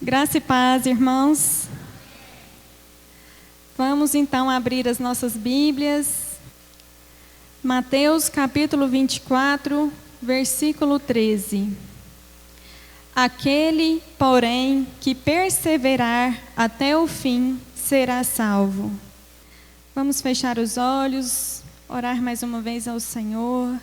Graça e paz, irmãos. Vamos então abrir as nossas Bíblias. Mateus capítulo 24, versículo 13. Aquele, porém, que perseverar até o fim, será salvo. Vamos fechar os olhos, orar mais uma vez ao Senhor.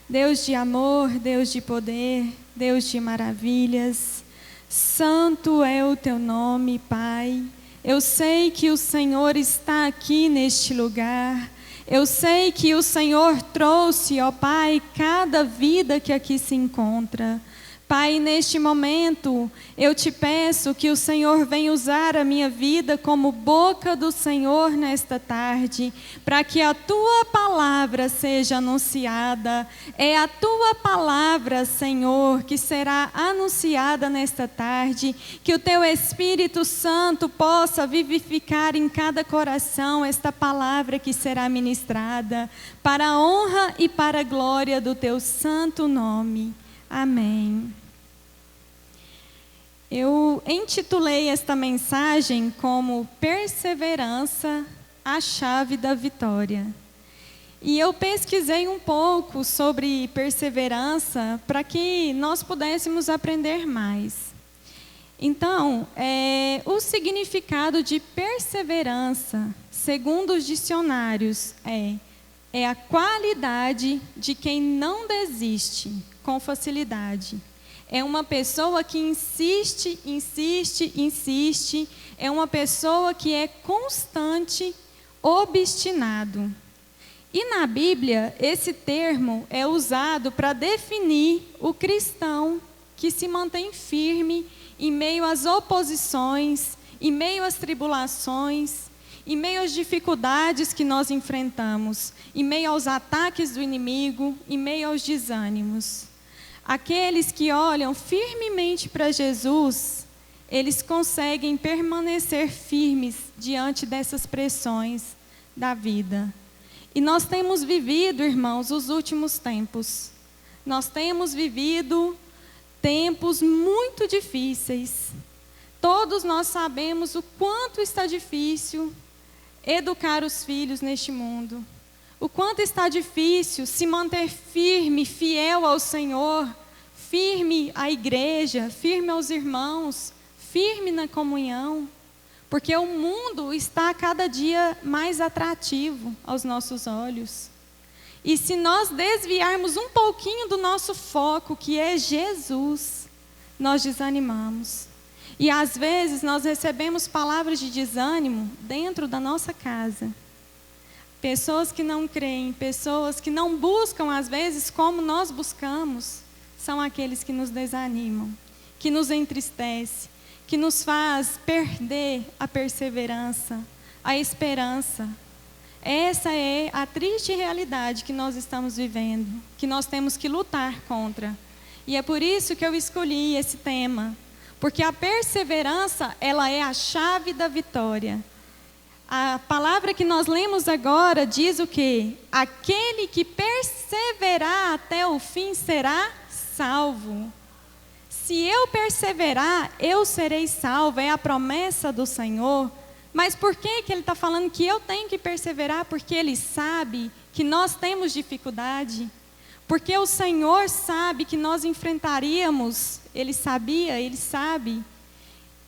Deus de amor, Deus de poder, Deus de maravilhas. Santo é o teu nome, Pai. Eu sei que o Senhor está aqui neste lugar. Eu sei que o Senhor trouxe, ó Pai, cada vida que aqui se encontra. Pai, neste momento, eu te peço que o Senhor venha usar a minha vida como boca do Senhor nesta tarde, para que a tua palavra seja anunciada. É a tua palavra, Senhor, que será anunciada nesta tarde, que o teu Espírito Santo possa vivificar em cada coração esta palavra que será ministrada, para a honra e para a glória do teu santo nome. Amém. Eu intitulei esta mensagem como Perseverança, a chave da vitória. E eu pesquisei um pouco sobre perseverança para que nós pudéssemos aprender mais. Então, o significado de perseverança, segundo os dicionários, é a qualidade de quem não desiste com facilidade. É uma pessoa que insiste, é uma pessoa que é constante, obstinado. E na Bíblia, esse termo é usado para definir o cristão que se mantém firme em meio às oposições, em meio às tribulações, em meio às dificuldades que nós enfrentamos, em meio aos ataques do inimigo, em meio aos desânimos. Aqueles que olham firmemente para Jesus, eles conseguem permanecer firmes diante dessas pressões da vida. E nós temos vivido, irmãos, os últimos tempos. Nós temos vivido tempos muito difíceis. Todos nós sabemos o quanto está difícil educar os filhos neste mundo. O quanto está difícil se manter firme, fiel ao Senhor, firme à igreja, firme aos irmãos, firme na comunhão, porque o mundo está cada dia mais atrativo aos nossos olhos. E se nós desviarmos um pouquinho do nosso foco, que é Jesus, nós desanimamos. E às vezes nós recebemos palavras de desânimo dentro da nossa casa. Pessoas que não creem, pessoas que não buscam às vezes como nós buscamos, são aqueles que nos desanimam, que nos entristece, que nos faz perder a perseverança, a esperança. Essa é a triste realidade que nós estamos vivendo, que nós temos que lutar contra. E é por isso que eu escolhi esse tema, porque a perseverança, ela é a chave da vitória. A palavra que nós lemos agora diz o quê? Aquele que perseverar até o fim será salvo. Se eu perseverar, eu serei salvo. É a promessa do Senhor. Mas por que ele está falando que eu tenho que perseverar? Porque Ele sabe que nós temos dificuldade. Porque o Senhor sabe que nós enfrentaríamos. Ele sabia, Ele sabe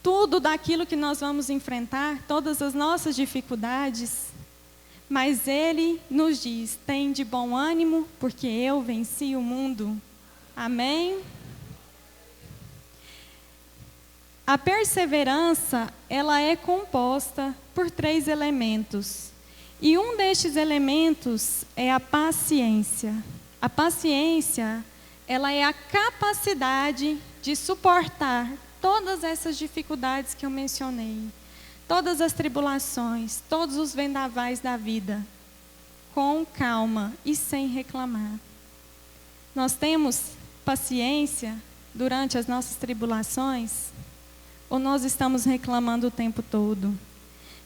tudo daquilo que nós vamos enfrentar, todas as nossas dificuldades. Mas Ele nos diz, tem de bom ânimo, porque eu venci o mundo. Amém? A perseverança, ela é composta por 3 elementos. E um destes elementos é a paciência. A paciência, ela é a capacidade de suportar todas essas dificuldades que eu mencionei, todas as tribulações, todos os vendavais da vida, com calma e sem reclamar. Nós temos paciência durante as nossas tribulações? Ou nós estamos reclamando o tempo todo?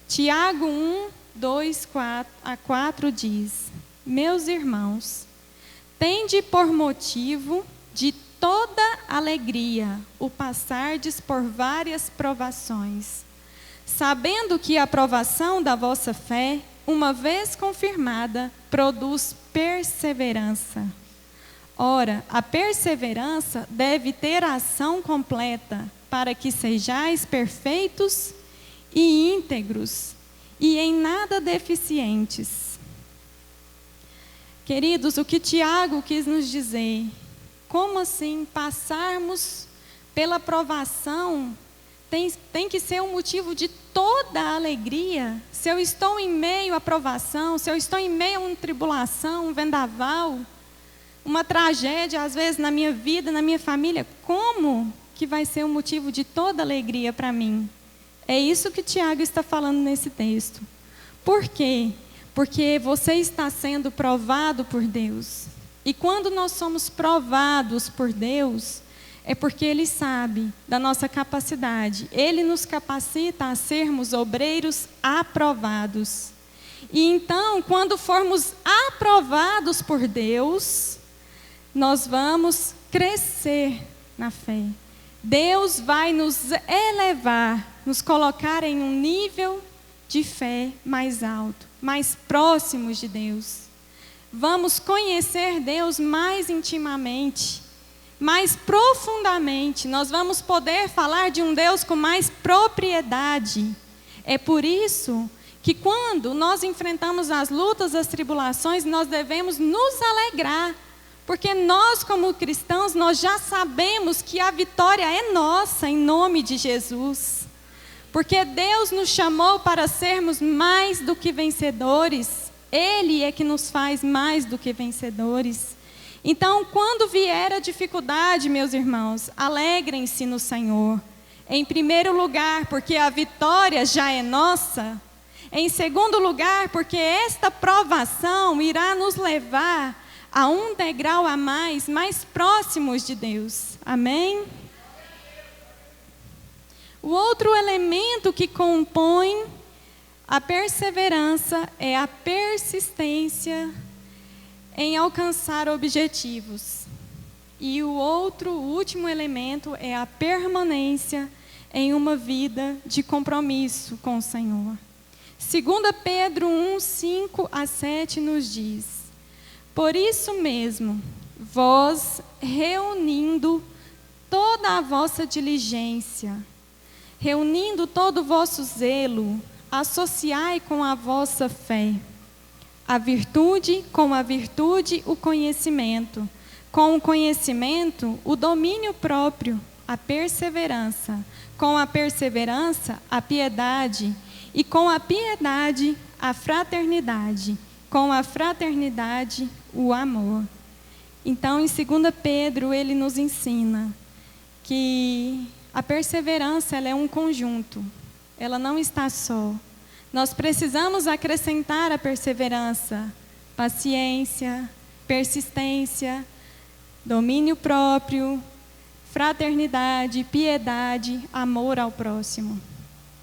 Tiago 1, 2 a 4 diz: Meus irmãos, tende por motivo de toda alegria o passardes por várias provações, sabendo que a provação da vossa fé, uma vez confirmada, produz perseverança. Ora, a perseverança deve ter a ação completa, para que sejais perfeitos e íntegros, e em nada deficientes. Queridos, o que Tiago quis nos dizer? Como assim passarmos pela provação tem que ser um motivo de toda a alegria? Se eu estou em meio à provação, se eu estou em meio a uma tribulação, um vendaval, uma tragédia, às vezes, na minha vida, na minha família, como que vai ser um motivo de toda alegria para mim? É isso que Tiago está falando nesse texto. Por quê? Porque você está sendo provado por Deus. E quando nós somos provados por Deus, é porque Ele sabe da nossa capacidade. Ele nos capacita a sermos obreiros aprovados. E então, quando formos aprovados por Deus, nós vamos crescer na fé. Deus vai nos elevar, nos colocar em um nível de fé mais alto, mais próximos de Deus. Vamos conhecer Deus mais intimamente, mais profundamente. Nós vamos poder falar de um Deus com mais propriedade. É por isso que quando nós enfrentamos as lutas, as tribulações, nós devemos nos alegrar. Porque nós, como cristãos, nós já sabemos que a vitória é nossa, em nome de Jesus. Porque Deus nos chamou para sermos mais do que vencedores. Ele é que nos faz mais do que vencedores. Então, quando vier a dificuldade, meus irmãos, alegrem-se no Senhor. Em primeiro lugar, porque a vitória já é nossa. Em segundo lugar, porque esta provação irá nos levar a um degrau a mais próximos de Deus. Amém? O outro elemento que compõe a perseverança é a persistência em alcançar objetivos. E o último elemento é a permanência em uma vida de compromisso com o Senhor. 2 Pedro 1, 5 a 7 nos diz: Por isso mesmo, vós, reunindo toda a vossa diligência, reunindo todo o vosso zelo, associai com a vossa fé a virtude, com a virtude o conhecimento, com o conhecimento o domínio próprio, a perseverança, com a perseverança a piedade, e com a piedade a fraternidade, com a fraternidade o amor. Então, em 2 Pedro, ele nos ensina que a perseverança ela é um conjunto, ela não está só. Nós precisamos acrescentar a perseverança, paciência, persistência, domínio próprio, fraternidade, piedade, amor ao próximo.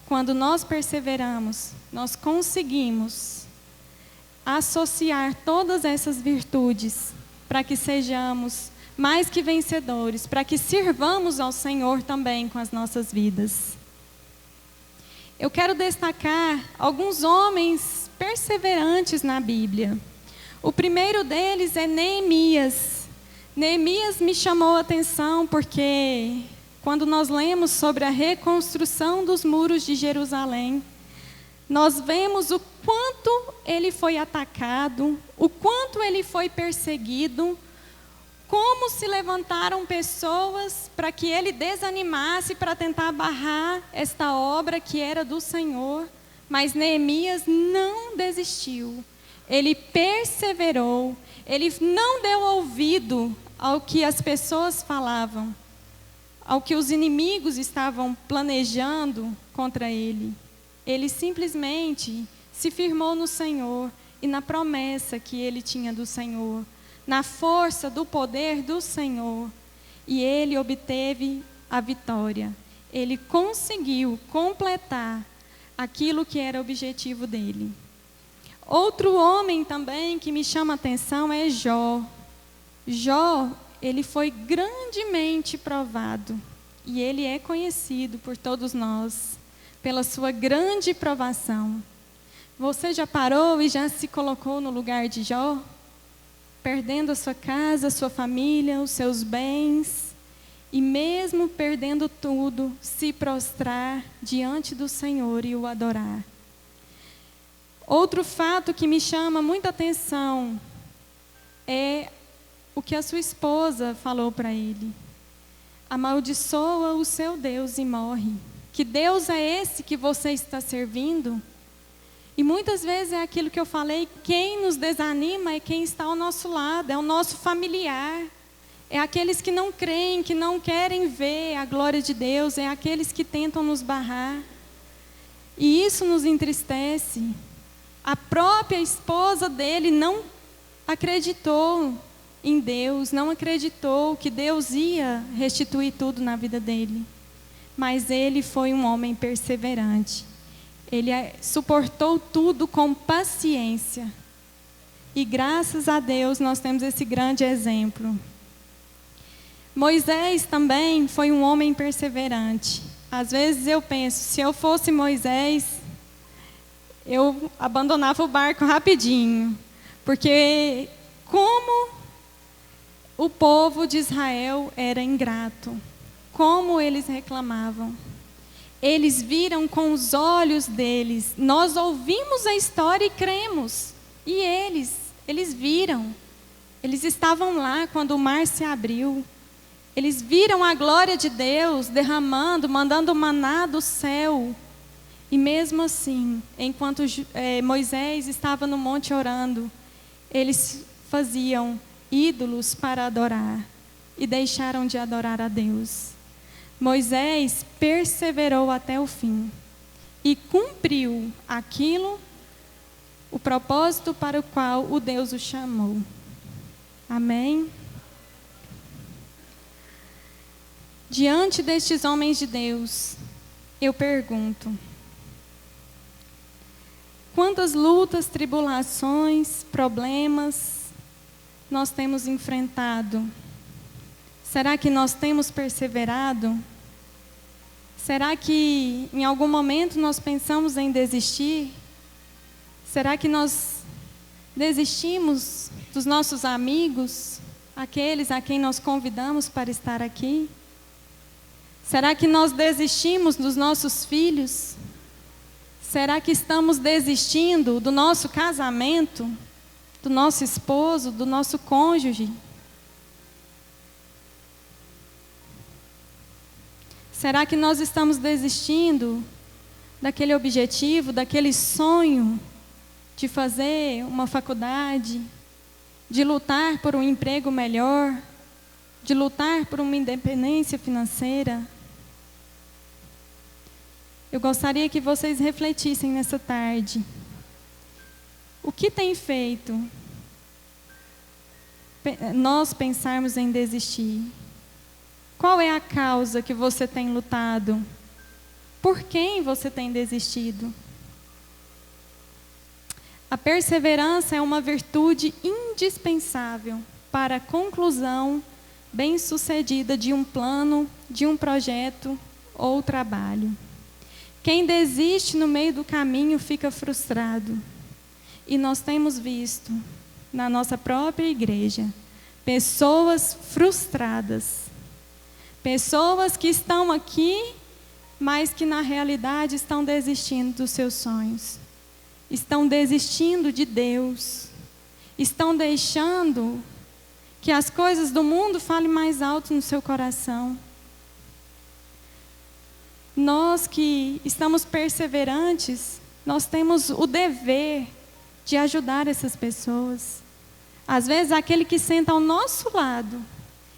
Quando nós perseveramos, nós conseguimos associar todas essas virtudes para que sejamos mais que vencedores, para que sirvamos ao Senhor também com as nossas vidas. Eu quero destacar alguns homens perseverantes na Bíblia. O primeiro deles é Neemias. Neemias me chamou a atenção porque quando nós lemos sobre a reconstrução dos muros de Jerusalém, nós vemos o quanto ele foi atacado, o quanto ele foi perseguido, como se levantaram pessoas para que ele desanimasse para tentar barrar esta obra que era do Senhor. Mas Neemias não desistiu, ele perseverou, ele não deu ouvido ao que as pessoas falavam, ao que os inimigos estavam planejando contra ele. Ele simplesmente se firmou no Senhor e na promessa que ele tinha do Senhor, na força do poder do Senhor, e ele obteve a vitória. Ele conseguiu completar aquilo que era o objetivo dele. Outro homem também que me chama a atenção é Jó. Jó, ele foi grandemente provado. E ele é conhecido por todos nós, pela sua grande provação. Você já parou e já se colocou no lugar de Jó? Perdendo a sua casa, a sua família, os seus bens, e mesmo perdendo tudo, se prostrar diante do Senhor e o adorar. Outro fato que me chama muita atenção é o que a sua esposa falou para ele. Amaldiçoa o seu Deus e morre. Que Deus é esse que você está servindo? E muitas vezes é aquilo que eu falei, quem nos desanima é quem está ao nosso lado, é o nosso familiar. É aqueles que não creem, que não querem ver a glória de Deus, é aqueles que tentam nos barrar. E isso nos entristece. A própria esposa dele não acreditou em Deus, não acreditou que Deus ia restituir tudo na vida dele. Mas ele foi um homem perseverante. Ele suportou tudo com paciência. E graças a Deus nós temos esse grande exemplo. Moisés também foi um homem perseverante. Às vezes eu penso, se eu fosse Moisés, eu abandonava o barco rapidinho. Porque como o povo de Israel era ingrato, como eles reclamavam. Eles viram com os olhos deles. Nós ouvimos a história e cremos. E eles viram. Eles estavam lá quando o mar se abriu. Eles viram a glória de Deus derramando, mandando maná do céu. E mesmo assim, enquanto Moisés estava no monte orando, eles faziam ídolos para adorar e deixaram de adorar a Deus. Moisés perseverou até o fim e cumpriu aquilo, o propósito para o qual o Deus o chamou. Amém? Diante destes homens de Deus, eu pergunto: quantas lutas, tribulações, problemas nós temos enfrentado? Será que nós temos perseverado? Será que em algum momento nós pensamos em desistir? Será que nós desistimos dos nossos amigos, aqueles a quem nós convidamos para estar aqui? Será que nós desistimos dos nossos filhos? Será que estamos desistindo do nosso casamento, do nosso esposo, do nosso cônjuge? Será que nós estamos desistindo daquele objetivo, daquele sonho de fazer uma faculdade, de lutar por um emprego melhor, de lutar por uma independência financeira? Eu gostaria que vocês refletissem nessa tarde. O que tem feito nós pensarmos em desistir? Qual é a causa que você tem lutado? Por quem você tem desistido? A perseverança é uma virtude indispensável para a conclusão bem-sucedida de um plano, de um projeto ou trabalho. Quem desiste no meio do caminho fica frustrado. E nós temos visto na nossa própria igreja pessoas frustradas. Pessoas que estão aqui, mas que na realidade estão desistindo dos seus sonhos. Estão desistindo de Deus. Estão deixando que as coisas do mundo falem mais alto no seu coração. Nós que estamos perseverantes, nós temos o dever de ajudar essas pessoas. Às vezes aquele que senta ao nosso lado,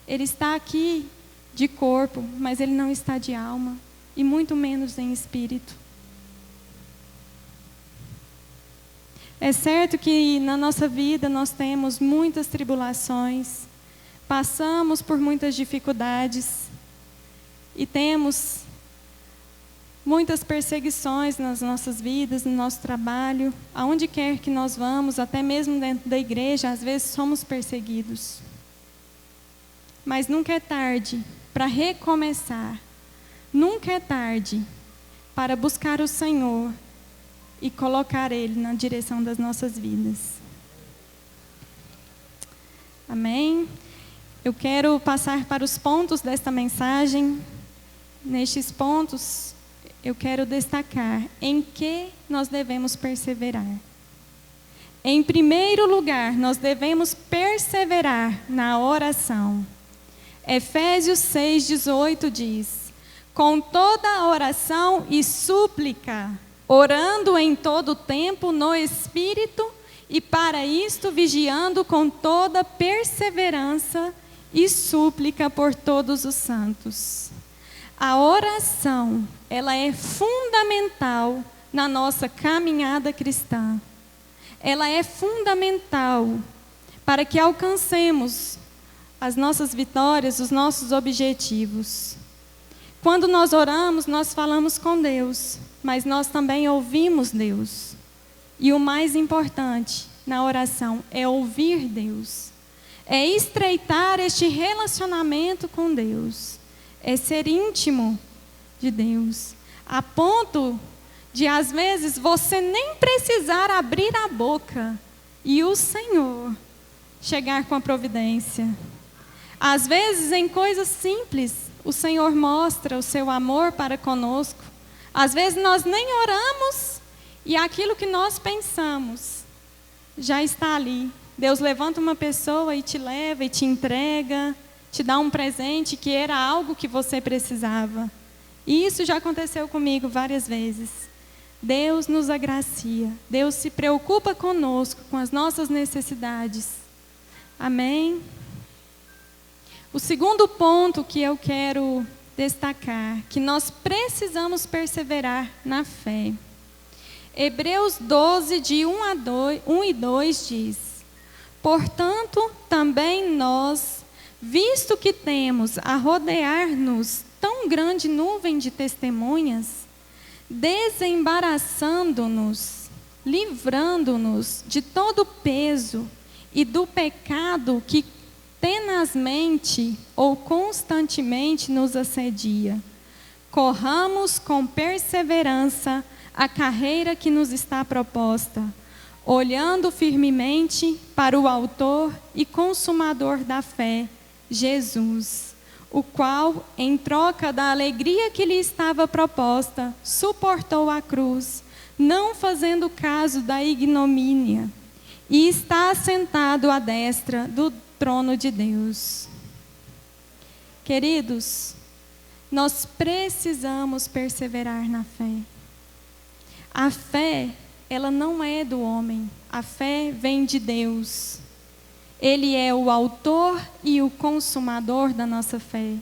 ele está aqui de corpo, mas ele não está de alma, e muito menos em espírito. É certo que na nossa vida nós temos muitas tribulações, passamos por muitas dificuldades, e temos muitas perseguições nas nossas vidas, no nosso trabalho, aonde quer que nós vamos, até mesmo dentro da igreja, às vezes somos perseguidos. Mas nunca é tarde para recomeçar. Nunca é tarde para buscar o Senhor e colocar Ele na direção das nossas vidas. Amém? Eu quero passar para os pontos desta mensagem. Nestes pontos, eu quero destacar em que nós devemos perseverar. Em primeiro lugar, nós devemos perseverar na oração. Efésios 6:18 diz: com toda oração e súplica, orando em todo tempo no Espírito, e para isto vigiando com toda perseverança e súplica por todos os santos. A oração, ela é fundamental na nossa caminhada cristã. Ela é fundamental para que alcancemos as nossas vitórias, os nossos objetivos. Quando nós oramos, nós falamos com Deus, mas nós também ouvimos Deus. E o mais importante na oração é ouvir Deus. É estreitar este relacionamento com Deus. É ser íntimo de Deus. A ponto de, às vezes, você nem precisar abrir a boca e o Senhor chegar com a providência. Às vezes, em coisas simples, o Senhor mostra o seu amor para conosco. Às vezes, nós nem oramos e aquilo que nós pensamos já está ali. Deus levanta uma pessoa e te leva e te entrega, te dá um presente que era algo que você precisava. E isso já aconteceu comigo várias vezes. Deus nos agracia. Deus se preocupa conosco, com as nossas necessidades. Amém? O segundo ponto que eu quero destacar, que nós precisamos perseverar na fé. Hebreus 12, de 1 e 2 diz: portanto, também nós, visto que temos a rodear-nos tão grande nuvem de testemunhas, desembaraçando-nos, livrando-nos de todo o peso e do pecado que tenazmente ou constantemente nos assedia, corramos com perseverança a carreira que nos está proposta, olhando firmemente para o autor e consumador da fé, Jesus, o qual, em troca da alegria que lhe estava proposta, suportou a cruz, não fazendo caso da ignomínia, e está assentado à destra do trono de Deus. Queridos, nós precisamos perseverar na fé. A fé, ela não é do homem, a fé vem de Deus. Ele é o autor e o consumador da nossa fé.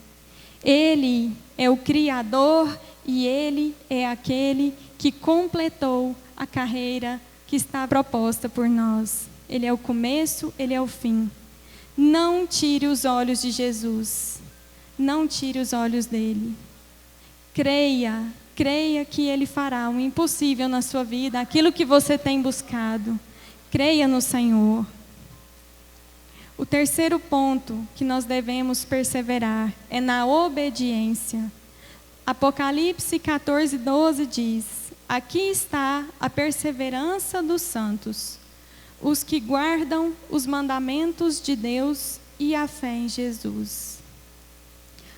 Ele é o Criador e Ele é aquele que completou a carreira que está proposta por nós. Ele é o começo, Ele é o fim. Não tire os olhos de Jesus. Não tire os olhos dele. Creia que Ele fará o impossível na sua vida, aquilo que você tem buscado. Creia no Senhor. O terceiro ponto que nós devemos perseverar é na obediência. Apocalipse 14, 12 diz: aqui está a perseverança dos santos, os que guardam os mandamentos de Deus e a fé em Jesus.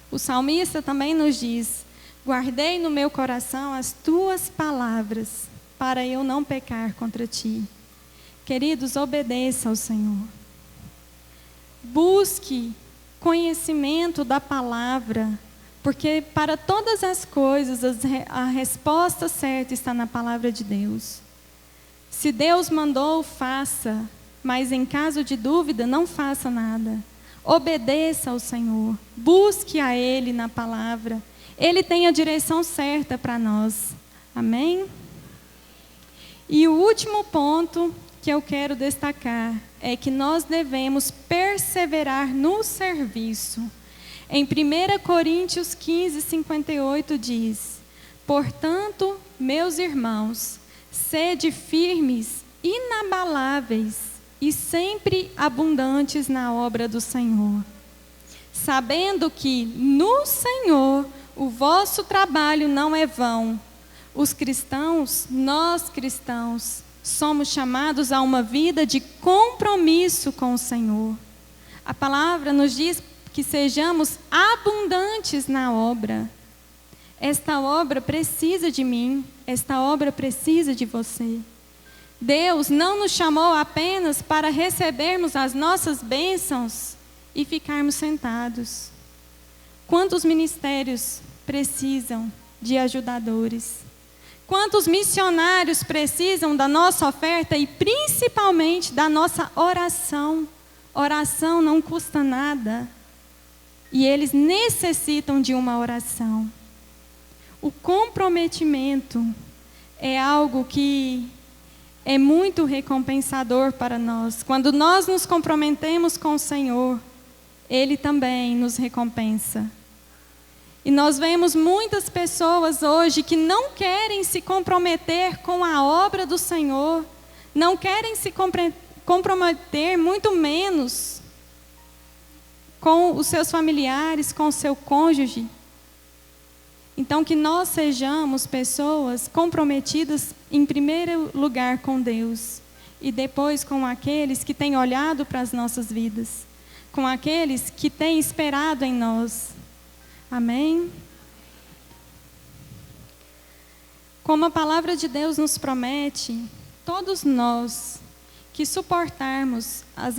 O salmista também nos diz: guardei no meu coração as tuas palavras, para eu não pecar contra ti. Queridos, obedeça ao Senhor. Busque conhecimento da palavra, porque para todas as coisas a resposta certa está na palavra de Deus. Se Deus mandou, faça, mas em caso de dúvida, não faça nada. Obedeça ao Senhor, busque a Ele na palavra. Ele tem a direção certa para nós. Amém? E o último ponto que eu quero destacar é que nós devemos perseverar no serviço. Em 1 Coríntios 15, 58 diz: Portanto, meus irmãos, sede firmes, inabaláveis e sempre abundantes na obra do Senhor, sabendo que no Senhor o vosso trabalho não é vão. Os cristãos, nós cristãos, somos chamados a uma vida de compromisso com o Senhor. A palavra nos diz que sejamos abundantes na obra. Esta obra precisa de mim, esta obra precisa de você. Deus não nos chamou apenas para recebermos as nossas bênçãos e ficarmos sentados. Quantos ministérios precisam de ajudadores? Quantos missionários precisam da nossa oferta e principalmente da nossa oração? Oração não custa nada. E eles necessitam de uma oração. O comprometimento é algo que é muito recompensador para nós. Quando nós nos comprometemos com o Senhor, Ele também nos recompensa. E nós vemos muitas pessoas hoje que não querem se comprometer com a obra do Senhor, não querem se comprometer, muito menos com os seus familiares, com o seu cônjuge. Então, que nós sejamos pessoas comprometidas, em primeiro lugar, com Deus, e depois com aqueles que têm olhado para as nossas vidas, com aqueles que têm esperado em nós. Amém? Como a palavra de Deus nos promete, todos nós que suportarmos as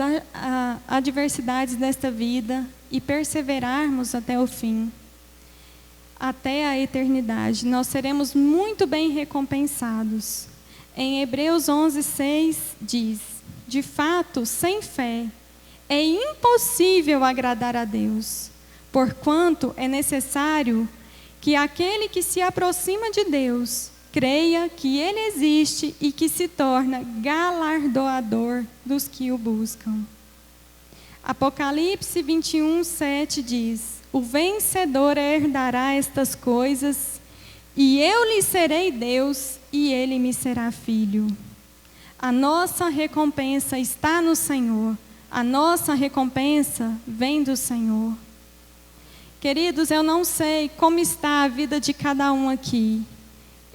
adversidades desta vida e perseverarmos até o fim, até a eternidade, nós seremos muito bem recompensados. Em Hebreus 11:6 diz: de fato, sem fé, é impossível agradar a Deus, porquanto é necessário que aquele que se aproxima de Deus creia que Ele existe e que se torna galardoador dos que o buscam. Apocalipse 21:7 diz: o vencedor herdará estas coisas, e eu lhe serei Deus, e ele me será filho. A nossa recompensa está no Senhor. A nossa recompensa vem do Senhor. Queridos, eu não sei como está a vida de cada um aqui.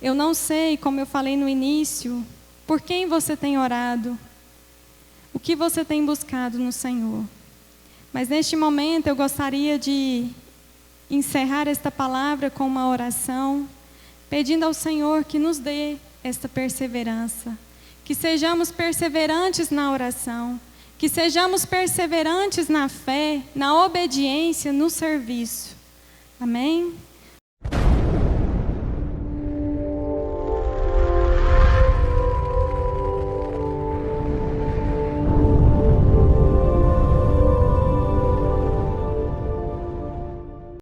Eu não sei, como eu falei no início, por quem você tem orado, o que você tem buscado no Senhor. Mas neste momento eu gostaria de encerrar esta palavra com uma oração, pedindo ao Senhor que nos dê esta perseverança, que sejamos perseverantes na oração, que sejamos perseverantes na fé, na obediência, no serviço. Amém?